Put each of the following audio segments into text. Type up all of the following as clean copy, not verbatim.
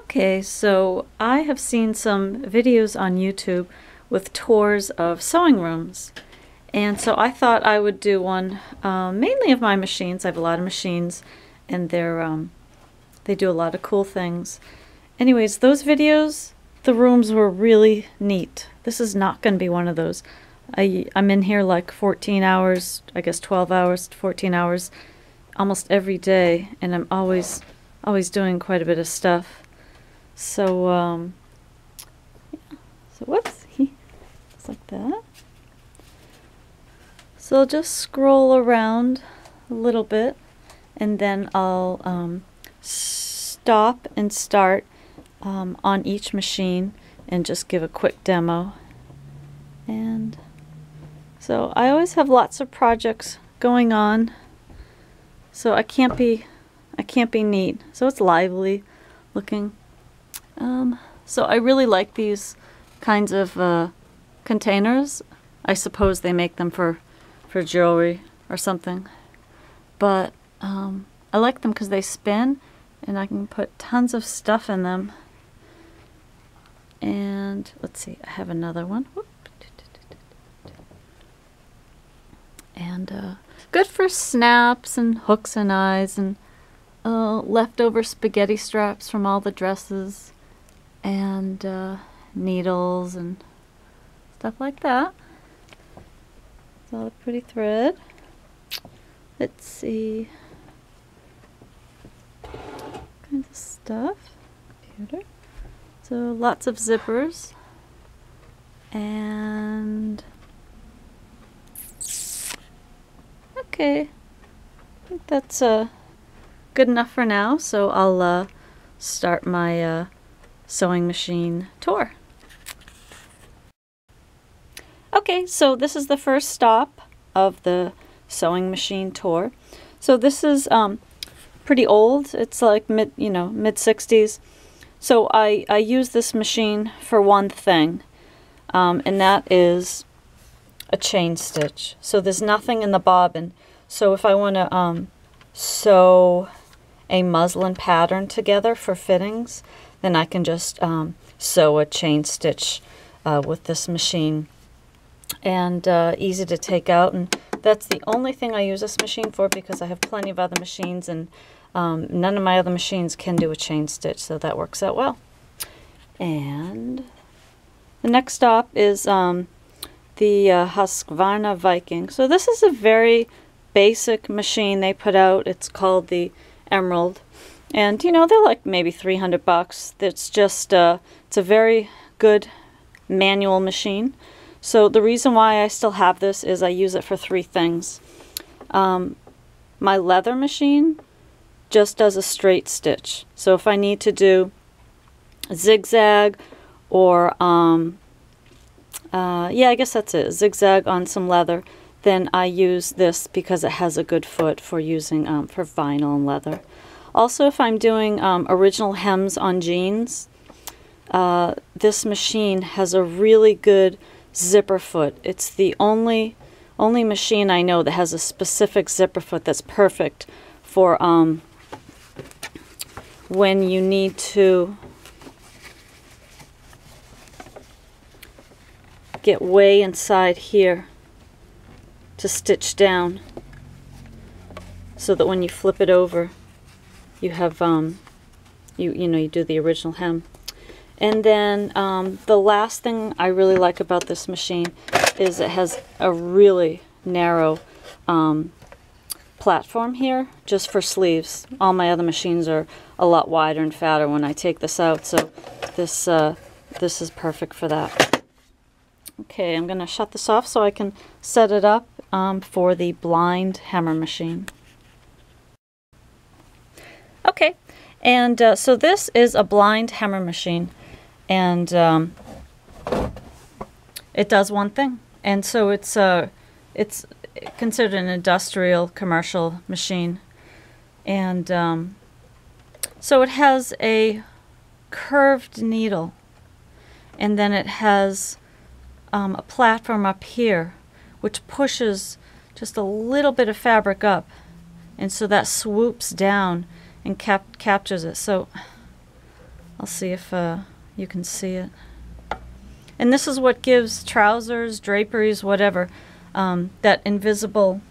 Okay, so I have seen some videos on YouTube with tours of sewing rooms, and so I thought I would do one mainly of my machines. I have a lot of machines, and they do a lot of cool things. Anyways, those videos, the rooms were really neat. This is not going to be one of those. I'm in here like 14 hours, I guess 12 hours, 14 hours, almost every day, and I'm always doing quite a bit of stuff. So, yeah. So whoops, just like that. So I'll just scroll around a little bit, and then I'll stop and start on each machine and just give a quick demo. And so I always have lots of projects going on, so I can't be neat. So it's lively looking. So I really like these kinds of containers. I suppose they make them for jewelry or something, but I like them because they spin and I can put tons of stuff in them. And let's see, I have another one. Whoop. And good for snaps and hooks and eyes and leftover spaghetti straps from all the dresses, and needles and stuff like that. It's all a pretty thread. Let's see. Kinds of stuff. Computer. So lots of zippers. And okay. I think that's good enough for now. So I'll start my sewing machine tour. Okay, so this is the first stop of the sewing machine tour. So this is pretty old. It's like mid 60s. So I use this machine for one thing, and that is a chain stitch. So there's nothing in the bobbin. So if I want to sew a muslin pattern together for fittings, then I can just sew a chain stitch with this machine, and easy to take out. And that's the only thing I use this machine for, because I have plenty of other machines, and none of my other machines can do a chain stitch, so that works out well. And the next stop is the Husqvarna Viking. So this is a very basic machine they put out. It's called the Emerald, and they're like maybe $300. It's just it's a very good manual machine. So the reason why I still have this is I use it for three things. My leather machine just does a straight stitch. So if I need to do a zigzag, or yeah, I guess that's it, zigzag on some leather, then I use this because it has a good foot for using for vinyl and leather. Also, if I'm doing original hems on jeans, this machine has a really good zipper foot. It's the only machine I know that has a specific zipper foot that's perfect for when you need to get way inside here to stitch down, so that when you flip it over, you have you do the original hem. And then the last thing I really like about this machine is it has a really narrow platform here just for sleeves. All my other machines are a lot wider and fatter when I take this out, so this is perfect for that. Okay, I'm going to shut this off so I can set it up for the blind hammer machine. Okay, and so this is a blind hammer machine, and it does one thing. And so it's considered an industrial commercial machine, and so it has a curved needle, and then it has a platform up here which pushes just a little bit of fabric up, and so that swoops down and captures it. So I'll see if you can see it. And this is what gives trousers, draperies, whatever, that invisible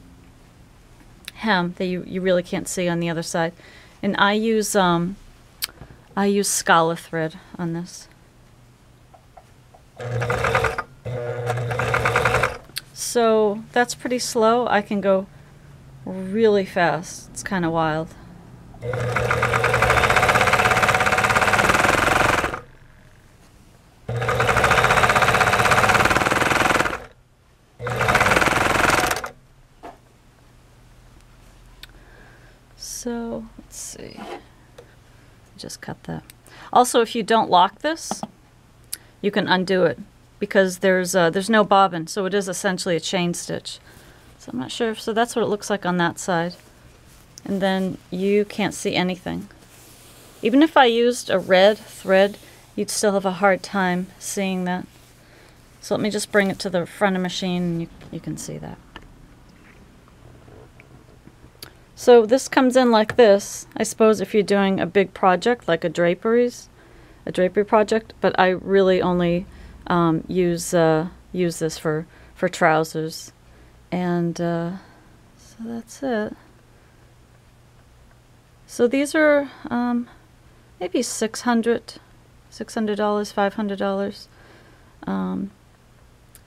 hem that you really can't see on the other side. And I use Scala thread on this. So that's pretty slow. I can go really fast. It's kind of wild. So let's see. Just cut that. Also, if you don't lock this, you can undo it because there's no bobbin, so it is essentially a chain stitch. So I'm not sure. So that's what it looks like on that side. And then you can't see anything. Even if I used a red thread, you'd still have a hard time seeing that. So let me just bring it to the front of the machine and you can see that. So this comes in like this, I suppose, if you're doing a big project like a drapery project, but I really only use this for trousers. And so that's it. So these are maybe $600, $500.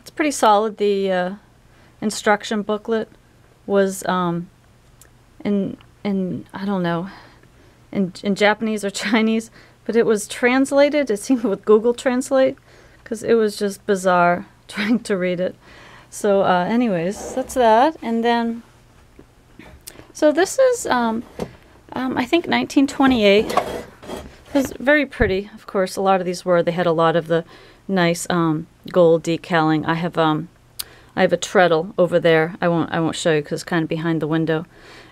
It's pretty solid. The instruction booklet was in I don't know, in Japanese or Chinese, but it was translated, it seemed, with Google Translate, because it was just bizarre trying to read it. So anyways, that's that. And then, so this is I think 1928. It was very pretty, of course. A lot of these were. They had a lot of the nice gold decaling. I have a treadle over there. I won't show you because it's kind of behind the window.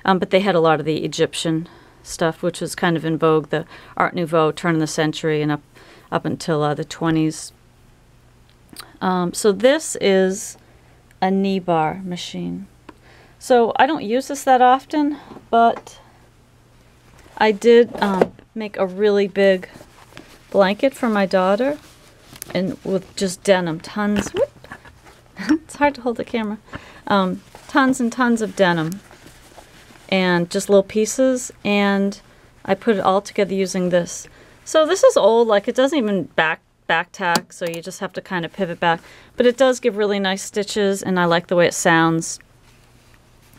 But they had a lot of the Egyptian stuff, which was kind of in vogue, the Art Nouveau, turn of the century, and up until the 20s. So this is a Kneebar machine. So I don't use this that often, but I did make a really big blanket for my daughter, and with just denim, tons. Whoop, it's hard to hold the camera. Tons and tons of denim, and just little pieces, and I put it all together using this. So this is old, like it doesn't even back tack, so you just have to kind of pivot back, but it does give really nice stitches, and I like the way it sounds.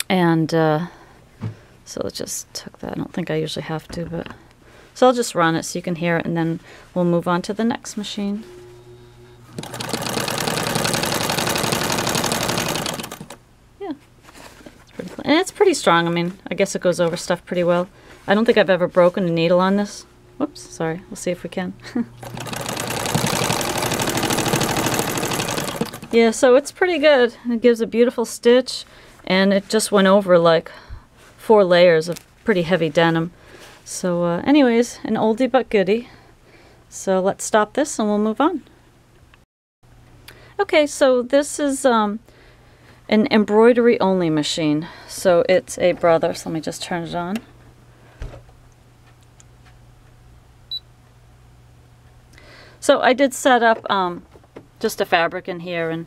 And so it just took that. I don't think I usually have to, but so I'll just run it so you can hear it, and then we'll move on to the next machine. Yeah, it's pretty cool. And it's pretty strong. I mean, I guess it goes over stuff pretty well. I don't think I've ever broken a needle on this. Whoops, sorry. We'll see if we can. Yeah, so it's pretty good. It gives a beautiful stitch, and it just went over like 4 layers of pretty heavy denim. So anyways, an oldie but goodie. So let's stop this and we'll move on. Okay, so this is an embroidery only machine. So it's a Brother. So let me just turn it on. So I did set up just a fabric in here, and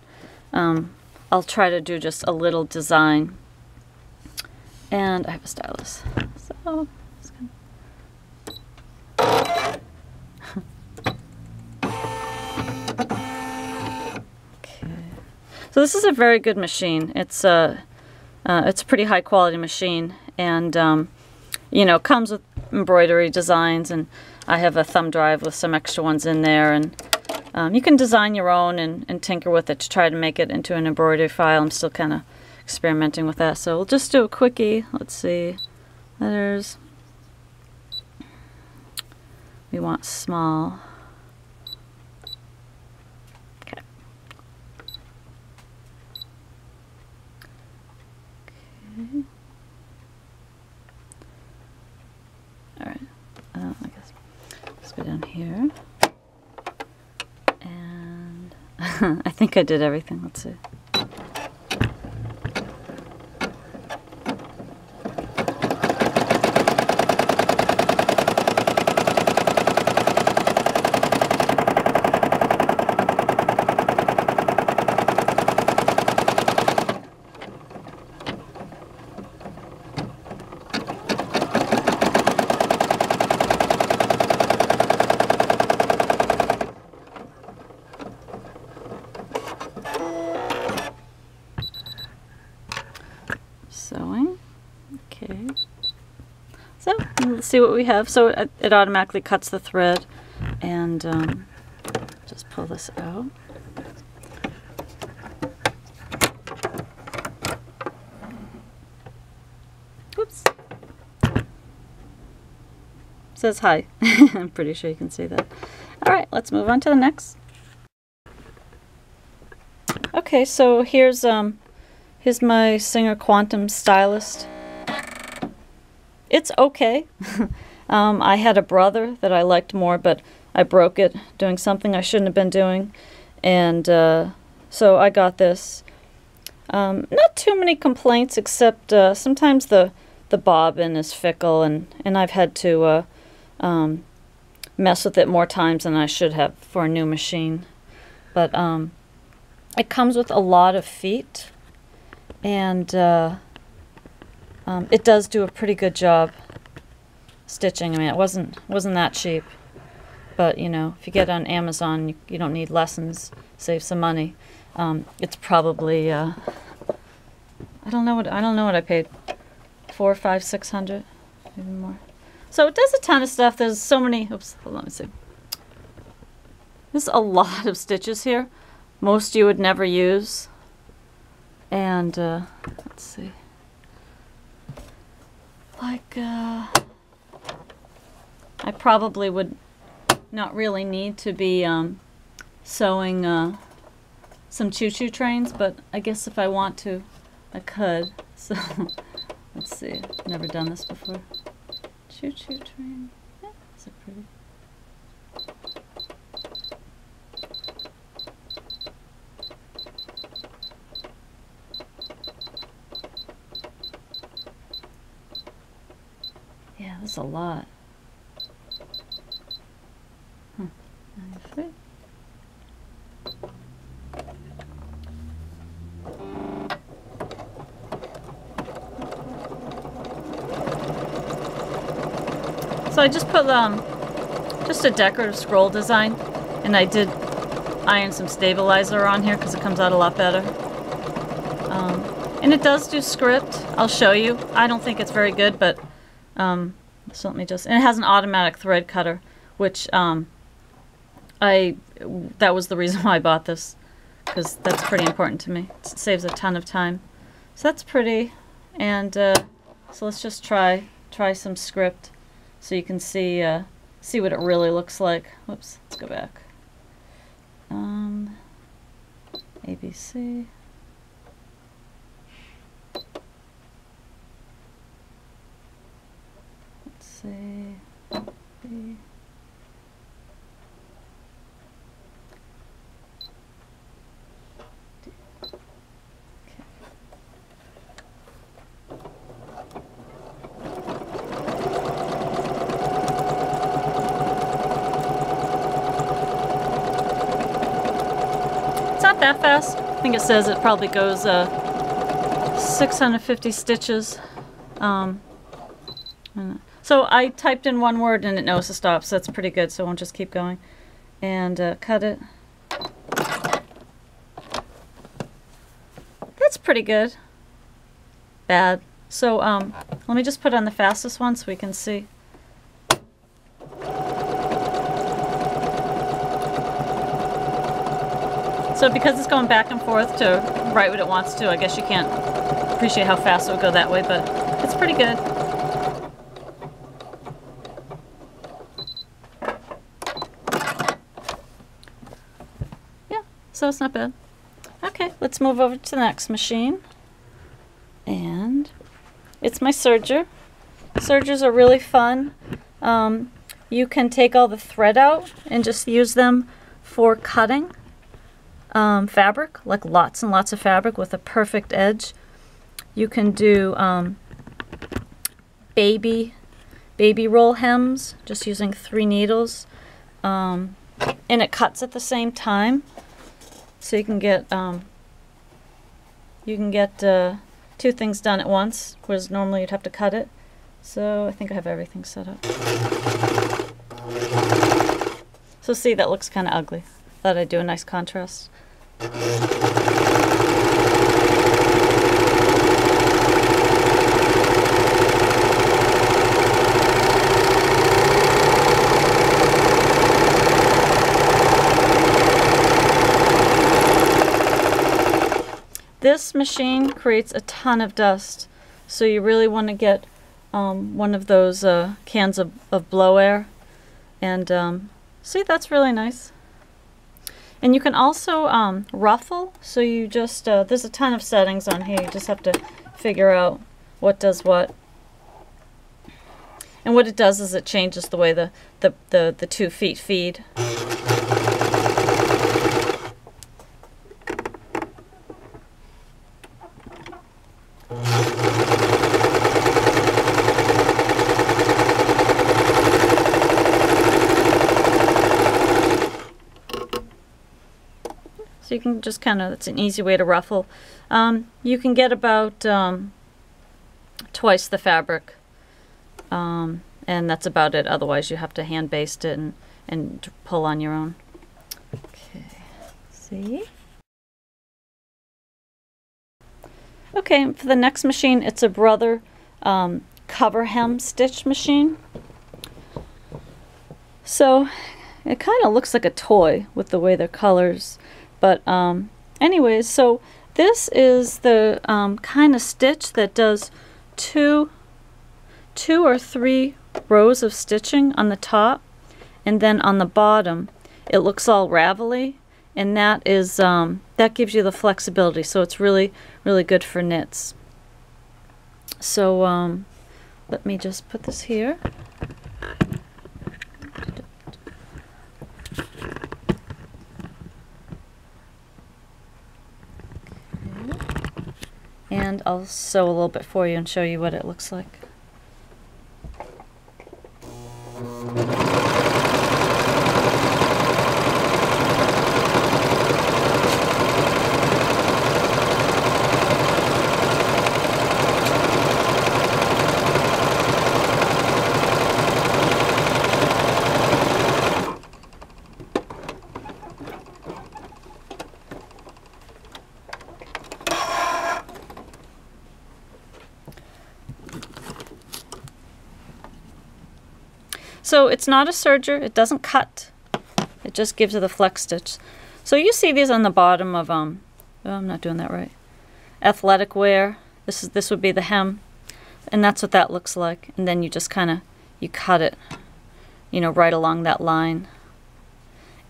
I'll try to do just a little design. And I have a stylus. So it's gonna... Okay. So this is a very good machine. It's a pretty high quality machine, and you know, comes with embroidery designs, and I have a thumb drive with some extra ones in there, and you can design your own and tinker with it to try to make it into an embroidery file. I'm still kind of experimenting with that, so we'll just do a quickie. Let's see, letters. We want small. Okay. Okay. All right. I guess let's go down here. And I think I did everything. Let's see. let's see what we have. So it automatically cuts the thread, and just pull this out. Oops. Says hi. I'm pretty sure you can see that. All right, let's move on to the next. Okay, so here's my Singer Quantum Stylist. It's okay. I had a brother that I liked more, but I broke it doing something I shouldn't have been doing, and so I got this. Not too many complaints, except sometimes the bobbin is fickle, and I've had to mess with it more times than I should have for a new machine. But it comes with a lot of feet, and it does do a pretty good job stitching. I mean, it wasn't that cheap, but you know, if you get it on Amazon, you don't need lessons, save some money. It's probably I don't know what I paid, $400, $500, $600, even more. So it does a ton of stuff. There's so many. Oops, hold on, let me see. There's a lot of stitches here. Most you would never use. And let's see. Like I probably would not really need to be sewing some choo-choo trains, but I guess if I want to, I could. So let's see. I've never done this before. Choo-choo train. Yeah, is it pretty? Yeah, that's a lot. 93. So I just put just a decorative scroll design, and I did iron some stabilizer on here because it comes out a lot better. And it does do script. I'll show you. I don't think it's very good, but so let me just. And it has an automatic thread cutter, which that was the reason why I bought this, because that's pretty important to me. It saves a ton of time. So that's pretty. And so let's just try some script, so you can see what it really looks like. Whoops, let's go back. ABC. Let's see. B. D. Okay. It's not that fast. I think it says it probably goes 650 stitches. So I typed in one word and it knows to stop, so that's pretty good, so I won't just keep going. And cut it. That's pretty good. Bad. So let me just put on the fastest one so we can see. So because it's going back and forth to write what it wants to, I guess you can't appreciate how fast it would go that way, but it's pretty good. Yeah, so it's not bad. Okay, let's move over to the next machine. And it's my serger. Sergers are really fun. You can take all the thread out and just use them for cutting fabric, like lots and lots of fabric with a perfect edge. You can do baby roll hems just using 3 needles, and it cuts at the same time, so you can get 2 things done at once, whereas normally you'd have to cut it. So I think I have everything set up. So see, that looks kind of ugly. Thought I'd do a nice contrast. This machine creates a ton of dust, so you really want to get one of those cans of blow air. And see, that's really nice. And you can also ruffle, so you just, there's a ton of settings on here, you just have to figure out what does what. And what it does is it changes the way the 2 feet feed. So you can just kind of, it's an easy way to ruffle. You can get about twice the fabric, and that's about it. Otherwise you have to hand baste it and pull on your own. Okay, see? Okay, for the next machine, it's a Brother cover hem stitch machine. So it kind of looks like a toy with the way they're colors. But anyways, so this is the kind of stitch that does two or three rows of stitching on the top, and then on the bottom it looks all ravelly, and that is that gives you the flexibility. So it's really good for knits. So let me just put this here. And I'll sew a little bit for you and show you what it looks like. So it's not a serger, it doesn't cut, it just gives you the flex stitch. So you see these on the bottom of, oh, I'm not doing that right, athletic wear. This would be the hem, and that's what that looks like. And then you just kind of, you cut it, you know, right along that line.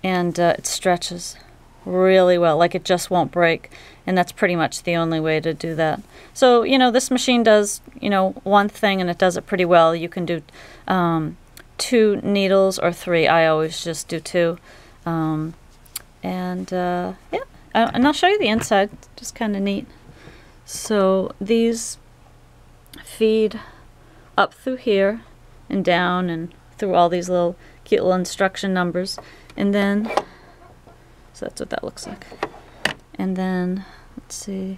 And it stretches really well, like it just won't break. And that's pretty much the only way to do that. So, you know, this machine does, you know, one thing and it does it pretty well. You can do 2 needles or 3. I always just do 2. Yeah, and I'll show you the inside. Just kind of neat. So these feed up through here and down and through all these little cute little instruction numbers, and then so that's what that looks like. And then let's see.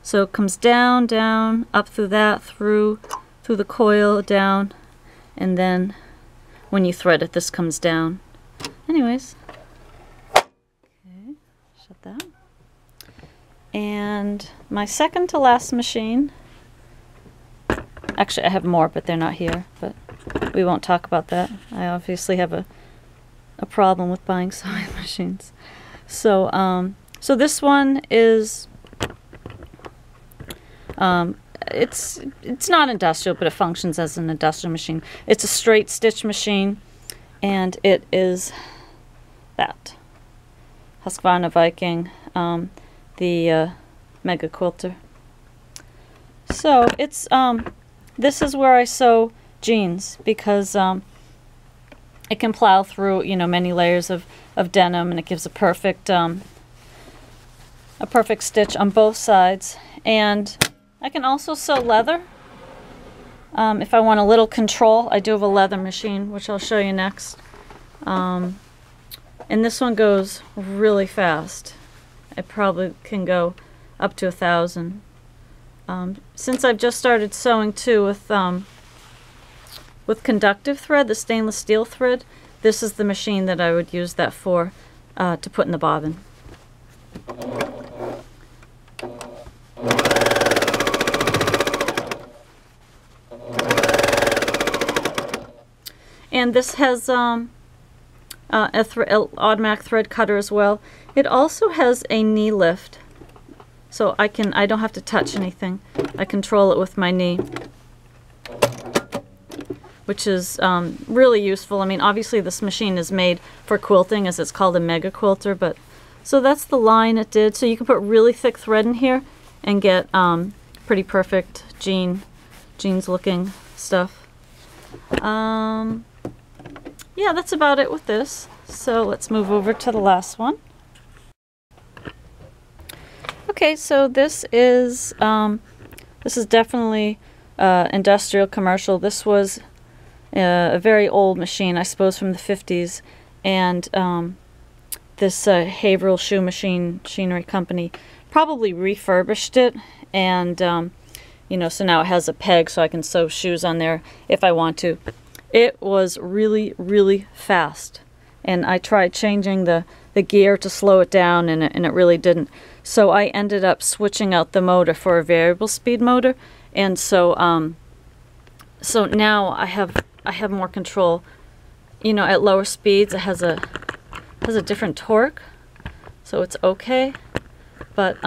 So it comes down, up through that, through the coil, down. And then when you thread it, this comes down. Anyways, okay, shut that. And my second to last machine, actually I have more, but they're not here, but we won't talk about that. I obviously have a problem with buying sewing machines. So so this one is it's not industrial, but it functions as an industrial machine. It's a straight stitch machine, and it is that Husqvarna Viking, the Mega Quilter. So it's this is where I sew jeans, because it can plow through, you know, many layers of denim, and it gives a perfect stitch on both sides. And I can also sew leather. If I want a little control, I do have a leather machine, which I'll show you next. And this one goes really fast. I probably can go up to 1,000. Since I've just started sewing too with conductive thread, the stainless steel thread, this is the machine that I would use that for, to put in the bobbin. And this has an automatic thread cutter as well. It also has a knee lift. So I don't have to touch anything. I control it with my knee, which is really useful. I mean, obviously this machine is made for quilting, as it's called a mega quilter, but so that's the line it did. So you can put really thick thread in here and get pretty perfect jeans looking stuff. Yeah, that's about it with this. So let's move over to the last one. Okay, so this is definitely industrial commercial. This was a very old machine, I suppose from the 50s, and this Haverhill Shoe Machinery Company probably refurbished it, and you know, so now it has a peg so I can sew shoes on there if I want to. It was really, really fast, and I tried changing the gear to slow it down, and it really didn't. So I ended up switching out the motor for a variable speed motor, and so so now I have more control. You know, at lower speeds it has a different torque, so it's okay. But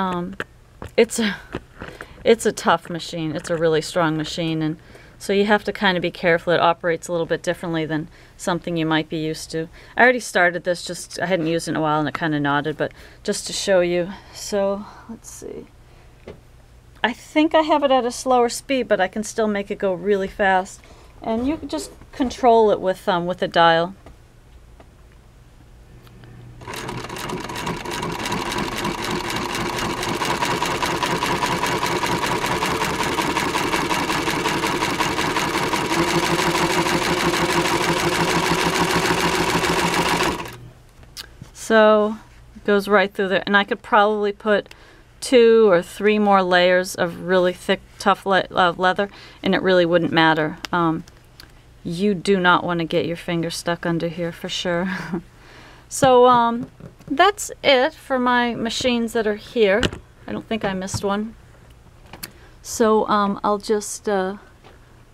it's a tough machine. It's a really strong machine, and so you have to kind of be careful. It operates a little bit differently than something you might be used to. I already started this, just I hadn't used it in a while and it kind of nodded, but just to show you. So let's see. I think I have it at a slower speed, but I can still make it go really fast. And you can just control it with a dial. So it goes right through there, and I could probably put 2 or 3 more layers of really thick, tough leather, and it really wouldn't matter. You do not want to get your finger stuck under here for sure. So that's it for my machines that are here. I don't think I missed one. So I'll just go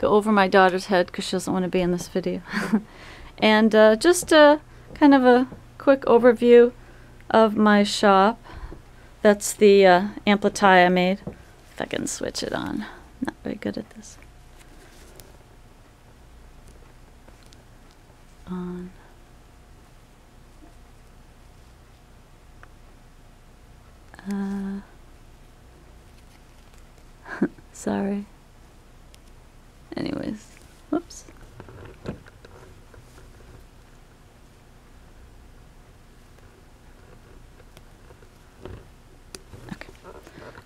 over my daughter's head because she doesn't want to be in this video. And just kind of a quick overview of my shop. That's the ampli I made. If I can switch it on. Not very good at this. On. Sorry. Anyways, whoops.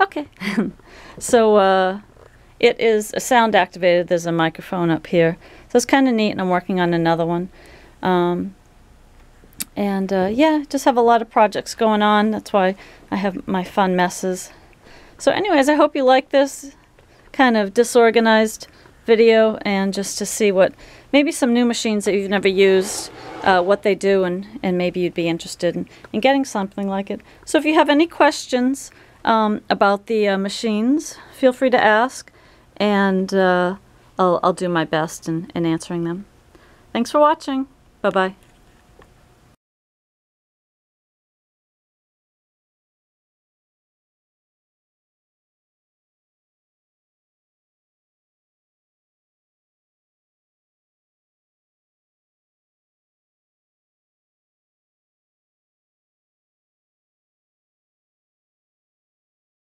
Okay. So it is a sound activated. There's a microphone up here. So it's kind of neat, and I'm working on another one. Yeah, just have a lot of projects going on. That's why I have my fun messes. So anyways, I hope you like this kind of disorganized video, and just to see what, maybe some new machines that you've never used, what they do, and maybe you'd be interested in getting something like it. So if you have any questions about the machines, feel free to ask, and I'll do my best in answering them. Thanks for watching. Bye-bye.